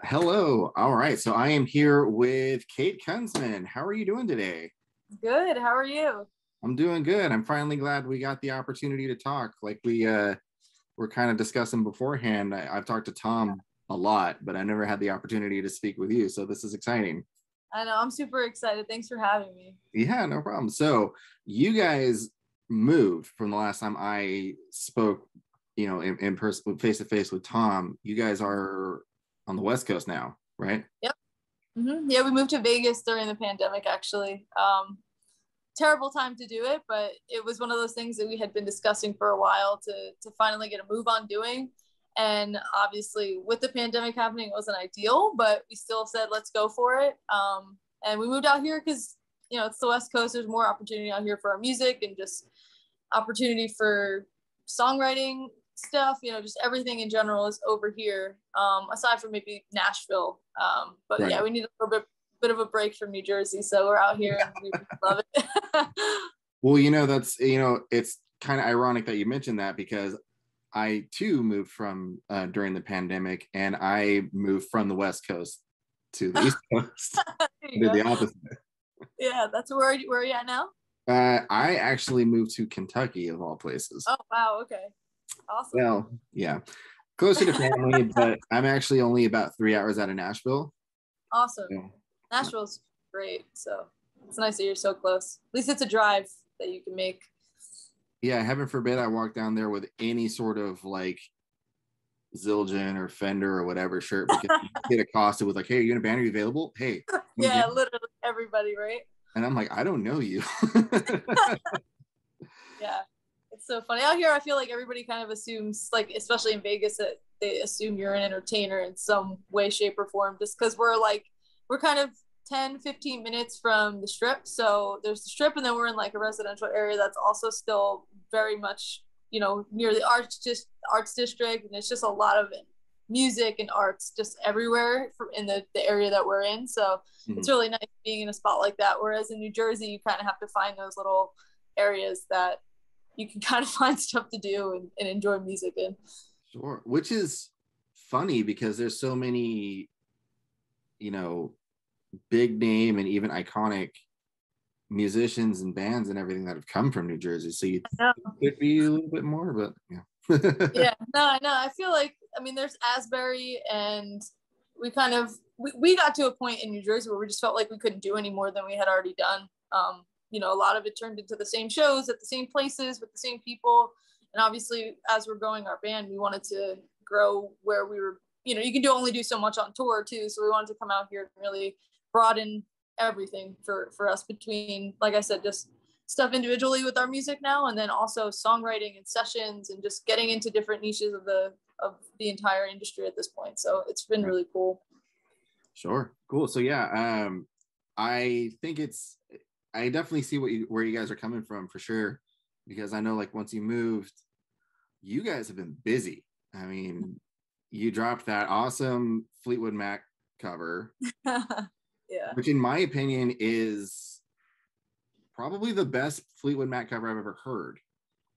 Hello. All right. So I am here with Kait Kunzman. How are you doing today? Good. How are you? I'm doing good. I'm finally glad we got the opportunity to talk. Like we were kind of discussing beforehand. I've talked to Tom a lot, but I never had the opportunity to speak with you. So this is exciting. I know. I'm super excited. Thanks for having me. Yeah, no problem. So you guys moved from the last time I spoke, in person, face to face with Tom. You guys are on the West Coast now, right? Yep. Yeah, we moved to Vegas during the pandemic, actually. Terrible time to do it, but it was one of those things that we had been discussing for a while to finally get a move on doing. And obviously, with the pandemic happening, it wasn't ideal, but we still said, let's go for it. And we moved out here because, it's the West Coast. There's more opportunity out here for our music and just opportunity for songwriting stuff, just everything in general is over here, aside from maybe Nashville. But Right. yeah, we need a little bit of a break from New Jersey, so we're out here and we love it. Well, it's kind of ironic that you mentioned that because I too moved from during the pandemic, and I moved from the West Coast to the East Coast. Did the opposite. Yeah, that's where are you at now? I actually moved to Kentucky, of all places. Oh wow, okay, awesome. Well, yeah, closer to family, but I'm actually only about 3 hours out of Nashville. Awesome. So, Nashville's great, so it's nice that you're so close. At least it's a drive that you can make. yeah, heaven forbid I walk down there with any sort of like Zildjian or Fender or whatever shirt because you get accosted with like, "Hey, are you in a band? Are you available? Hey." Yeah, literally everybody, right? And I'm like, "I don't know you." Yeah, it's so funny out here. I feel like everybody kind of assumes, like especially in Vegas, that they assume you're an entertainer in some way, shape, or form, just because we're kind of 10-15 minutes from the strip. So there's the strip, and then we're in like a residential area that's also still very much, near the arts district, and it's just a lot of music and arts just everywhere in the area that we're in. So it's really nice being in a spot like that. Whereas in New Jersey, you kind of have to find those little areas that you can kind of find stuff to do and enjoy music in. Sure. Which is funny because there's so many, big name and even iconic musicians and bands and everything that have come from New Jersey. So you could be a little bit more, but yeah. Yeah, no, I feel like, there's Asbury, and we kind of, we got to a point in New Jersey where we just felt like we couldn't do any more than we had already done. A lot of it turned into the same shows at the same places with the same people. And obviously, as we're growing our band, we wanted to grow where we were, you can only do so much on tour too. So we wanted to come out here and really broaden everything for us between, like I said, just stuff individually with our music now, and then also songwriting and sessions and just getting into different niches of the entire industry at this point. So it's been really cool. Sure. Cool. So yeah, I think I definitely see where you guys are coming from for sure, because I know like once you moved, you guys have been busy. I mean, you dropped that awesome Fleetwood Mac cover, yeah, which in my opinion is probably the best Fleetwood Mac cover I've ever heard.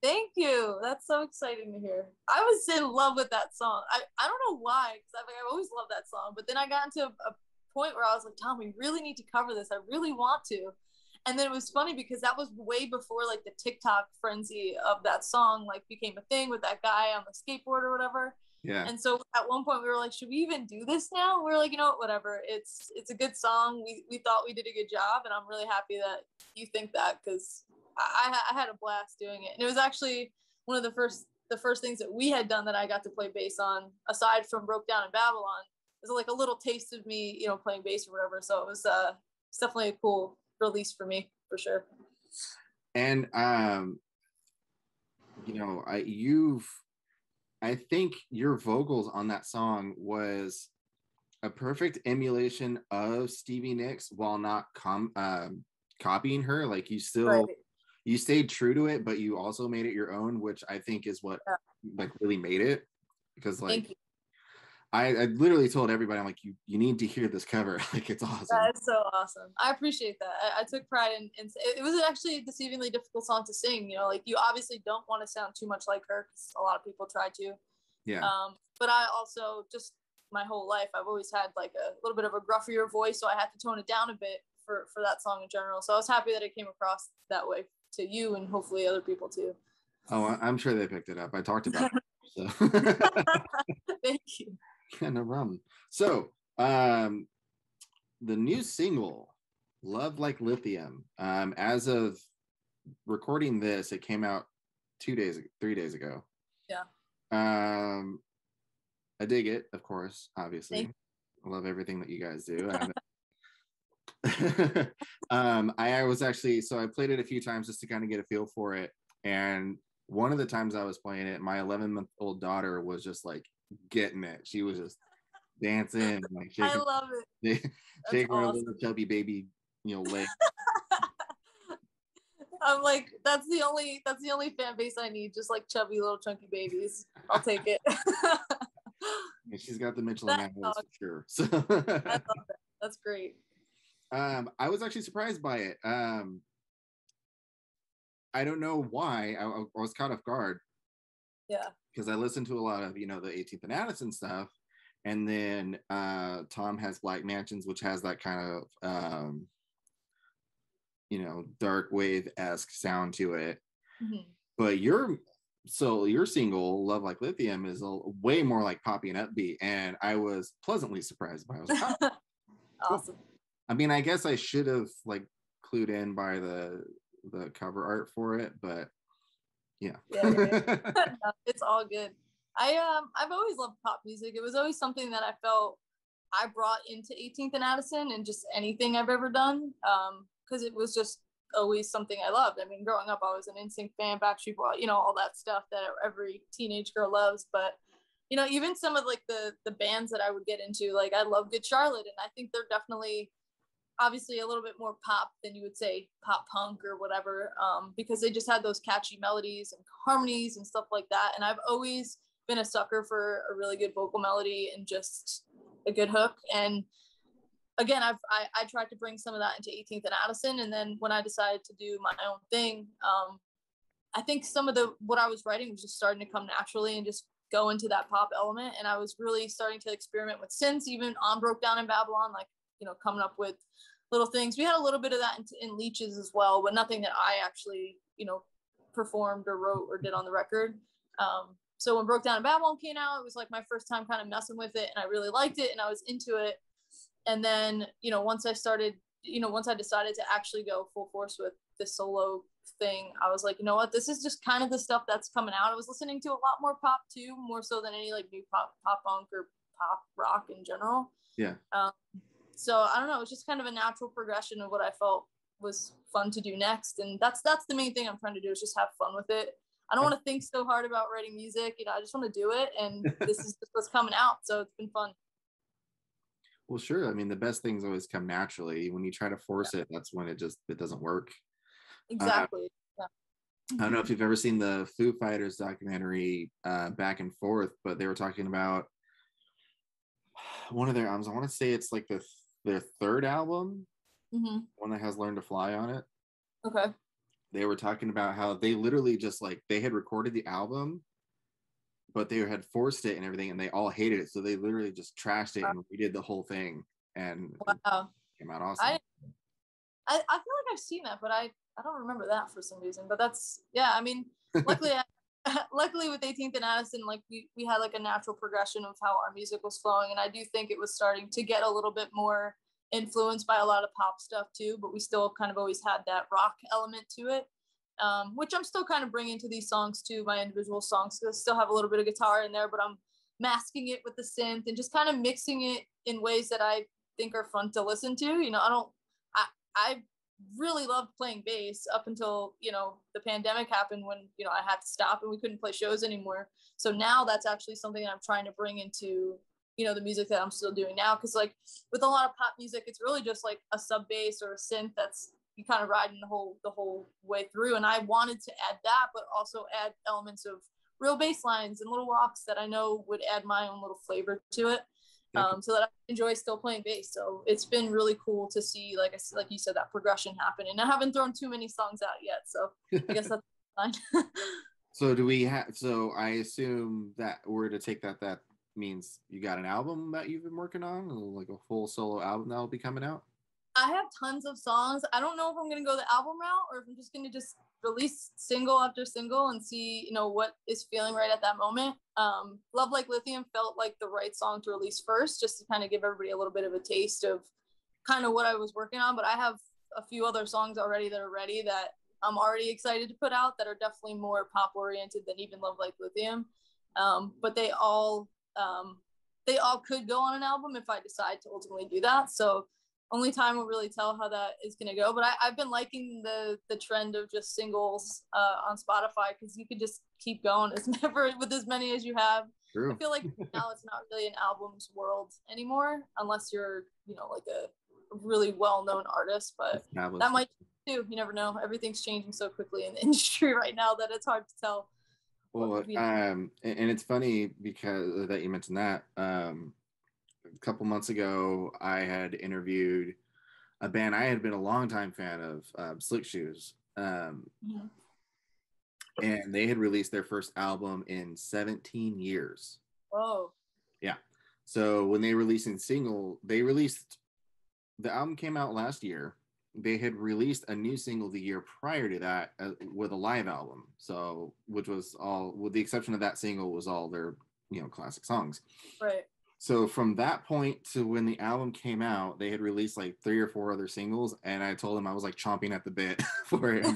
Thank you. That's so exciting to hear. I was in love with that song. I don't know why, because I've always loved that song. But then I got into a point where I was like, Tom, we really need to cover this. I really want to. And then it was funny because that was way before like the TikTok frenzy of that song like became a thing with that guy on the skateboard or whatever. Yeah. And so at one point we were like, should we even do this now? We were like, whatever. It's a good song. We thought we did a good job, and I'm really happy that you think that, because I had a blast doing it. And it was actually one of the first things that we had done that I got to play bass on, aside from Broke Down in Babylon. It was like a little taste of me, playing bass or whatever. So it was it's definitely a cool release for me, for sure. And I think your vocals on that song was a perfect emulation of Stevie Nicks while not copying her. Like you still you stayed true to it, but you also made it your own, which I think is what like really made it. Because like I literally told everybody, I'm like, you need to hear this cover. Like, it's awesome. That's so awesome. I appreciate that. I took pride in it was actually a deceivingly difficult song to sing. Like you obviously don't want to sound too much like her, because a lot of people try to. Yeah. But I also just my whole life. I've always had like a little bit of a gruffier voice, so I had to tone it down a bit for that song in general. So I was happy that it came across that way to you and hopefully other people too. Oh, I'm sure they picked it up. I talked about it. So Thank you. Yeah, no problem. So the new single, Love Like Lithium, as of recording this, it came out 3 days ago. Yeah. I dig it, of course, obviously. I love everything that you guys do. I was actually, so I played it a few times just to kind of get a feel for it. And one of the times I was playing it, my 11-month-old daughter was just like getting it. She was just dancing, like shaking. I love it. Shaking her little chubby baby, leg. I'm like, that's the only fan base I need, just like chubby little chunky babies. I'll take it. And she's got the Mitchell and Matt for sure. So I love that. That's great. I was actually surprised by it. I don't know why. I was caught off guard. Yeah. Because I listened to a lot of, the 18th and Addison stuff. And then Tom has Black Mansions, which has that kind of, dark wave-esque sound to it. Mm-hmm. But your single, Love Like Lithium, is way more like poppy and upbeat. And I was pleasantly surprised by it. I was like, oh, awesome. Cool. I mean, I guess I should have clued in by the cover art for it, but yeah. No, it's all good. I've always loved pop music. It was always something that I felt I brought into 18th and Addison and just anything I've ever done, because it was just always something I loved. I mean, growing up, I was an NSYNC fan, Backstreet Boys, all that stuff that every teenage girl loves. But even some of the bands that I would get into, like I love Good Charlotte, and I think they're definitely obviously a little bit more pop than you would say pop punk or whatever, because they just had those catchy melodies and harmonies and stuff like that. And I've always been a sucker for a really good vocal melody and just a good hook. And again, I tried to bring some of that into 18th and Addison. And then when I decided to do my own thing, I think some of what I was writing was just starting to come naturally and just go into that pop element. And I was really starting to experiment with synths, even on Broke Down in Babylon, coming up with little things. We had a little bit of that in Leeches as well, but nothing that I actually, performed or wrote or did on the record. So when Broke Down in Babylon came out, it was like my first time kind of messing with it, and I really liked it and I was into it. And then, once I decided to actually go full force with this solo thing, I was like, you know what, this is just kind of the stuff that's coming out. I was listening to a lot more pop too, more so than any new pop punk or pop rock in general. Yeah. So I don't know, it's just kind of a natural progression of what I felt was fun to do next. And that's the main thing I'm trying to do, is just have fun with it. I don't want to think so hard about writing music. I just want to do it. And this is just what's coming out. So it's been fun. Well, sure. I mean, the best things always come naturally. When you try to force it, that's when it doesn't work. Exactly. Yeah. I don't know if you've ever seen the Foo Fighters documentary, Back and Forth, but they were talking about one of their albums. I want to say it's like their third album, one that has Learn to Fly on it. Okay. They were talking about how they literally just they had recorded the album, but they had forced it and everything, and they all hated it. So they literally just trashed it and redid the whole thing, and wow, it came out awesome. I feel like I've seen that, but I don't remember that for some reason. But that's, yeah, I mean, luckily with 18th and Addison, we had a natural progression of how our music was flowing, and I do think it was starting to get a little bit more influenced by a lot of pop stuff too, but we still kind of always had that rock element to it, which I'm still kind of bringing to these songs too, my individual songs. So I still have a little bit of guitar in there, but I'm masking it with the synth and just kind of mixing it in ways that I think are fun to listen to. I really loved playing bass up until, the pandemic happened, when, I had to stop and we couldn't play shows anymore. So now that's actually something that I'm trying to bring into, the music that I'm still doing now. Cause with a lot of pop music, it's really just a sub bass or a synth that's you kind of riding the whole way through. And I wanted to add that, but also add elements of real bass lines and little walks that I know would add my own little flavor to it. So that I enjoy still playing bass. So it's been really cool to see, like you said, that progression happen. And I haven't thrown too many songs out yet, so I guess that's fine. So I assume that we're to take that means you got an album that you've been working on, like a full solo album that'll be coming out? I have tons of songs. I don't know if I'm gonna go the album route or if I'm just gonna just release single after single and see, you know, what is feeling right at that moment. Love Like Lithium felt like the right song to release first, just to kind of give everybody a little bit of a taste of kind of what I was working on. But I have a few other songs already that are ready that I'm already excited to put out that are definitely more pop oriented than even Love Like Lithium. But they all could go on an album if I decide to ultimately do that. So only time will really tell how that is going to go. But I've been liking the trend of just singles on Spotify, because you could just keep going with as many as you have. True. I feel like now it's not really an album's world anymore, unless you're, you know, like a really well-known artist. But that might too. You never know. Everything's changing so quickly in the industry right now that it's hard to tell. Well, and it's funny because that you mentioned that. A couple months ago, I had interviewed a band I had been a longtime fan of, Slick Shoes. And they had released their first album in 17 years. Whoa. Yeah. So when the album came out last year. They had released a new single the year prior to that with a live album. So, which was all, with the exception of that single, was all their, you know, classic songs. Right. So from that point to when the album came out, they had released like 3 or 4 other singles, and I told them I was like chomping at the bit for it.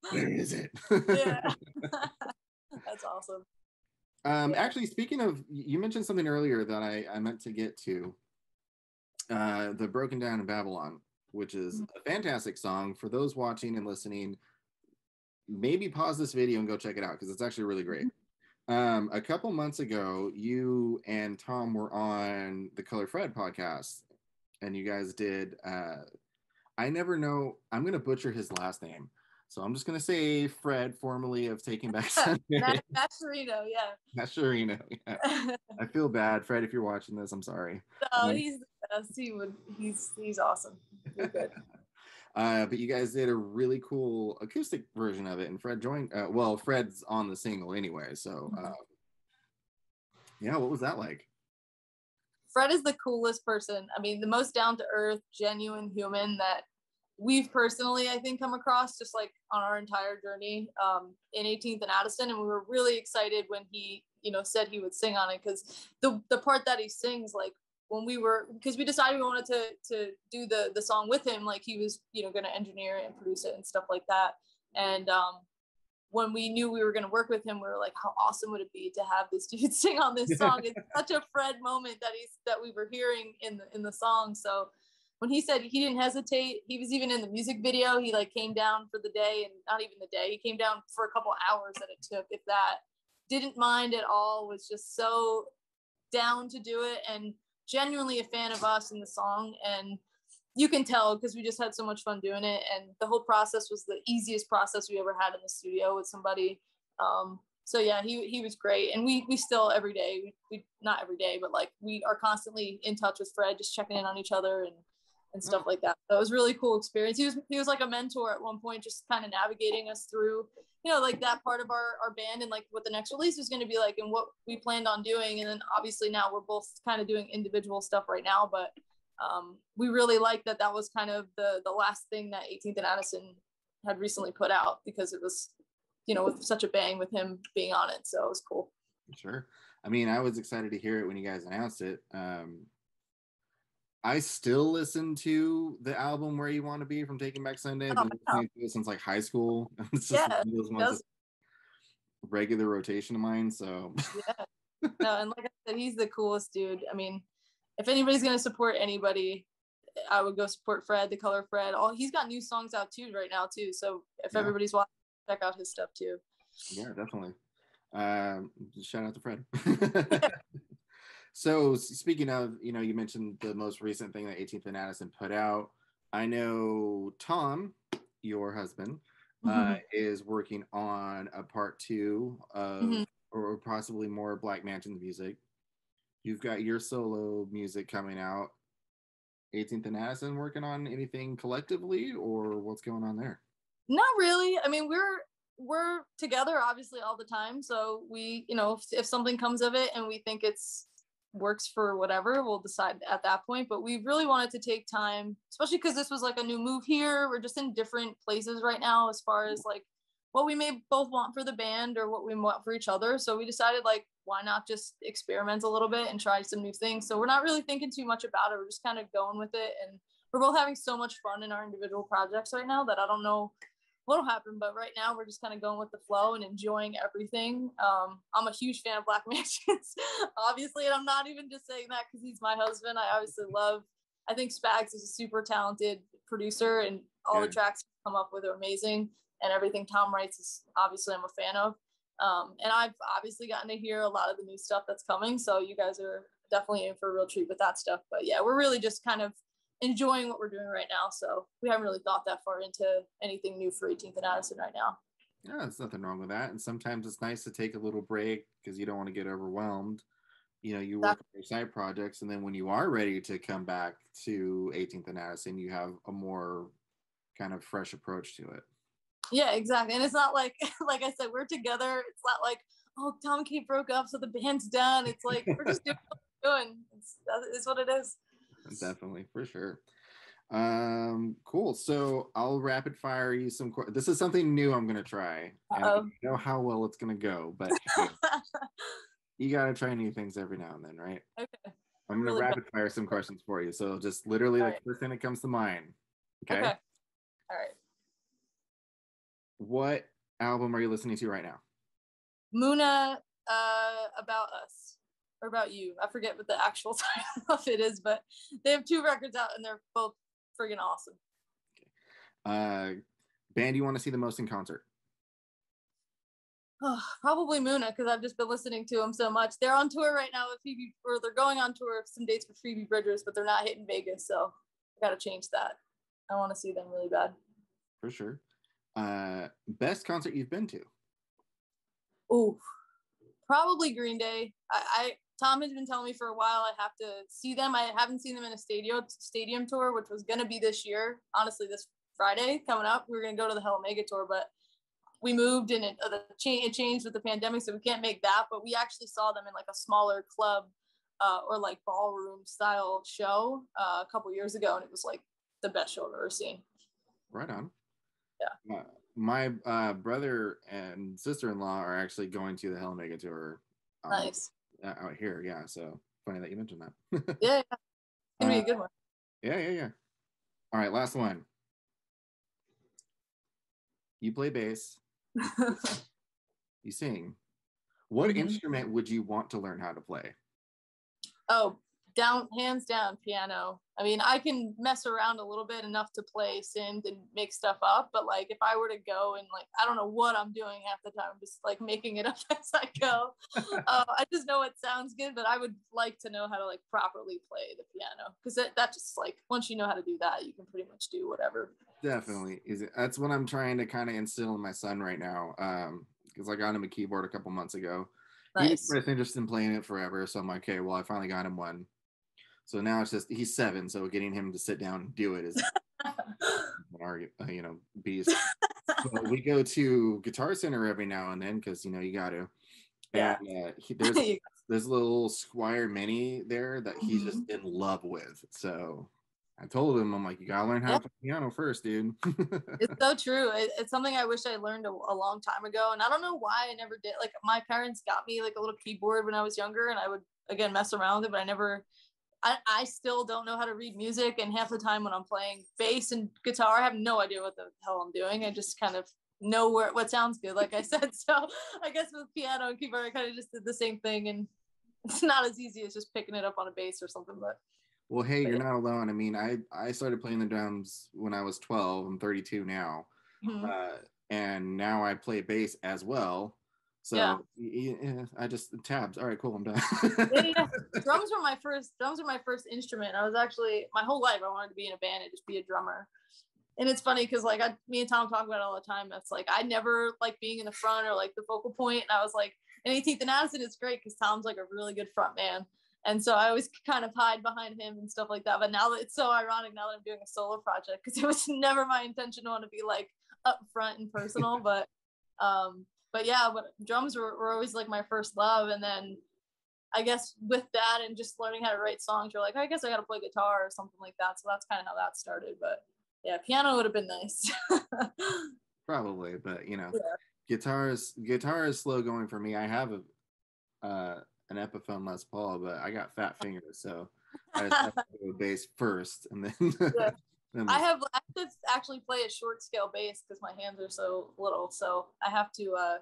Where is it? Yeah. That's awesome. Actually, speaking of, you mentioned something earlier that I meant to get to. The Broken Down in Babylon, which is a fantastic song. For those watching and listening, maybe pause this video and go check it out, because it's actually really great. A couple months ago, you and Tom were on the Color Fred podcast, and you guys did I never know, I'm going to butcher his last name, so I'm just going to say Fred, formerly of Taking Back Sunday. Mascherino, yeah. Mascherino, yeah. I feel bad, Fred, if you're watching this, I'm sorry. No, he's the best. He's awesome. You're good. But you guys did a really cool acoustic version of it, and Fred joined. Well, Fred's on the single anyway, so yeah, what was that like? Fred is the coolest person. I mean, the most down-to-earth, genuine human that we've personally, I think, come across just like on our entire journey in 18th and Addison. And we were really excited when he, you know, said he would sing on it, because the part that he sings, like, when because we decided we wanted to do the song with him, like he was, you know, going to engineer it and produce it and stuff like that. And when we knew we were going to work with him, we were like, how awesome would it be to have this dude sing on this song? It's such a Fred moment that we were hearing in the song. So when he said, he didn't hesitate. He was even in the music video. He like came down for the day, and not even the day, he came down for a couple hours that it took, if that. Didn't mind at all, was just so down to do it, and genuinely a fan of us in the song. And you can tell, because we just had so much fun doing it, and the whole process was the easiest process we ever had in the studio with somebody. So yeah, he was great. And we still every day, we not every day, but like we are constantly in touch with Fred, just checking in on each other and stuff like that. So it was a really cool experience. He was like a mentor at one point, just kind of navigating us through, you know, like that part of our band, and like what the next release was going to be like and what we planned on doing. And then obviously now we're both kind of doing individual stuff right now, but we really liked that was kind of the last thing that 18th and Addison had recently put out, because it was, you know, with such a bang with him being on it. So it was cool. Sure. I mean, I was excited to hear it when you guys announced it. I still listen to the album Where You Want to Be from Taking Back Sunday. I've been listening to it since like high school. It's just regular rotation of mine. So yeah. No, and like I said, he's the coolest dude. I mean, if anybody's gonna support anybody, I would go support Fred, the Color Fred. He's got new songs out too right now too. So if everybody's watching, check out his stuff too. Yeah, definitely. Shout out to Fred. So speaking of, you know, you mentioned the most recent thing that 18th and Addison put out. I know Tom, your husband, is working on a part 2 of, or possibly more, Black Mansion's music. You've got your solo music coming out. 18th and Addison working on anything collectively, or what's going on there? Not really. I mean, we're together obviously all the time. So we, you know, if something comes of it and we think it's works for whatever, we'll decide at that point. But we really wanted to take time, especially because this was like a new move here. We're just in different places right now as far as like what we may both want for the band or what we want for each other. So we decided, like, why not just experiment a little bit and try some new things? So we're not really thinking too much about it. We're just kind of going with it. And we're both having so much fun in our individual projects right now that I don't know what'll happen, but right now we're just kind of going with the flow and enjoying everything. I'm a huge fan of Black Mansions, obviously, and I'm not even just saying that because he's my husband. I think Spags is a super talented producer, and all the tracks he's come up with are amazing, and everything Tom writes is obviously I'm a fan of. And I've obviously gotten to hear a lot of the new stuff that's coming, so you guys are definitely in for a real treat with that stuff. But yeah, we're really just kind of enjoying what we're doing right now, so we haven't really thought that far into anything new for 18th and Addison right now. Yeah, there's nothing wrong with that. And sometimes it's nice to take a little break because you don't want to get overwhelmed. You know, you work on your side projects, and then when you are ready to come back to 18th and Addison, you have a more kind of fresh approach to it. Yeah, exactly. And it's not like like I said, we're together. It's not like, oh, Tom and Kate broke up, so the band's done. It's like we're just doing what we're doing. It's what it is. Definitely, for sure. Cool. So I'll rapid fire you some. This is something new I'm gonna try. And I don't know how well it's gonna go, but you gotta try new things every now and then, right? Okay. I'm gonna rapid fire some questions for you. So just literally All like first thing that comes to mind. Okay. All right. What album are you listening to right now? Muna, About Us. Or About You. I forget what the actual title of it is, but they have 2 records out and they're both friggin' awesome. Okay. Band you want to see the most in concert? Oh, probably Muna, because I've just been listening to them so much. They're on tour right now with Phoebe, or they're going on tour with some dates with Phoebe Bridgers, but they're not hitting Vegas, so I gotta change that. I want to see them really bad. For sure. Best concert you've been to? Oh, probably Green Day. Tom has been telling me for a while I have to see them. I haven't seen them in a stadium tour, which was going to be this year. Honestly, this Friday coming up, we were going to go to the Hell Omega tour, but we moved and it changed with the pandemic, so we can't make that. But we actually saw them in like a smaller club or like ballroom style show a couple years ago, and it was like the best show I've ever seen. Right on. Yeah. My brother and sister-in-law are actually going to the Hell Omega tour. Nice. Out here, yeah. So funny that you mentioned that. Yeah. It's gonna be a good one. Yeah. All right, last one. You play bass. You sing. What instrument would you want to learn how to play? Oh, hands down, piano. I mean, I can mess around a little bit enough to play synth and make stuff up, but like if I were to go and like, I don't know what I'm doing half the time, just like making it up as I go. I just know it sounds good, but I would like to know how to like properly play the piano, because that just like, once you know how to do that, you can pretty much do whatever. Definitely. That's what I'm trying to kind of instill in my son right now, because I got him a keyboard a couple months ago. Nice. He was interested in playing it forever, so I'm like, okay, well, I finally got him one. So now it's just, he's 7, so getting him to sit down and do it is beast. So we go to Guitar Center every now and then because you got to. Yeah. And there's a little Squire Mini there that he's just in love with. So I told him, I'm like, you gotta learn how to play piano first, dude. It's so true. It's something I wish I learned a long time ago, and I don't know why I never did. Like my parents got me like a little keyboard when I was younger, and I would again mess around with it, but I never. I still don't know how to read music, and half the time when I'm playing bass and guitar, I have no idea what the hell I'm doing. I just kind of know what sounds good, like I said. So I guess with piano and keyboard, I kind of just did the same thing, and it's not as easy as just picking it up on a bass or something. But well, hey, you're not alone. I mean, I started playing the drums when I was 12. I'm 32 now, and now I play bass as well. So yeah, I just tabs. All right, cool. I'm done. Yeah. Drums were my first instrument. I was actually my whole life I wanted to be in a band and just be a drummer. And it's funny because like me and Tom talk about it all the time. That's like I never like being in the front or like the focal point. And I was like, and 18th and Addison is great because Tom's like a really good front man. And so I always kind of hide behind him and stuff like that. But now that it's so ironic now that I'm doing a solo project, because it was never my intention to want to be like up front and personal. But yeah, but drums were always like my first love. And then I guess with that and just learning how to write songs, you're like, I guess I got to play guitar or something like that. So that's kind of how that started. But yeah, piano would have been nice. Probably, but you know, Yeah. guitar is slow going for me. I have an Epiphone Les Paul, but I got fat fingers, so I just have to go bass first, and then, Yeah. then I have to actually play a short scale bass because my hands are so little. So I have to.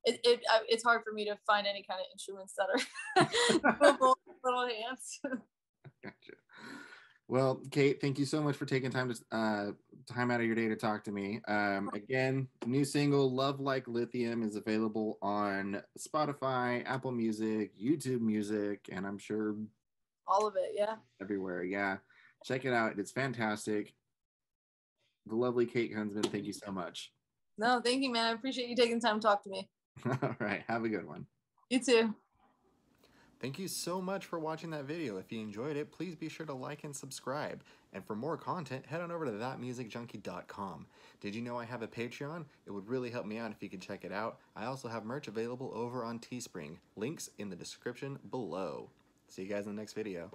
It's hard for me to find any kind of instruments that are little hands. Gotcha. Well, Kait, thank you so much for taking time out of your day to talk to me. Again, new single "Love Like Lithium" is available on Spotify, Apple Music, YouTube Music, and I'm sure all of it. Yeah, everywhere. Yeah, check it out. It's fantastic. The lovely Kait Kunzman, thank you so much. No, thank you, man. I appreciate you taking the time to talk to me. All right, have a good one. You too. Thank you so much for watching that video. If you enjoyed it, please be sure to like and subscribe. And for more content, head on over to thatmusicjunkie.com. Did you know I have a Patreon? It would really help me out if you could check it out. I also have merch available over on Teespring. Links in the description below. See you guys in the next video.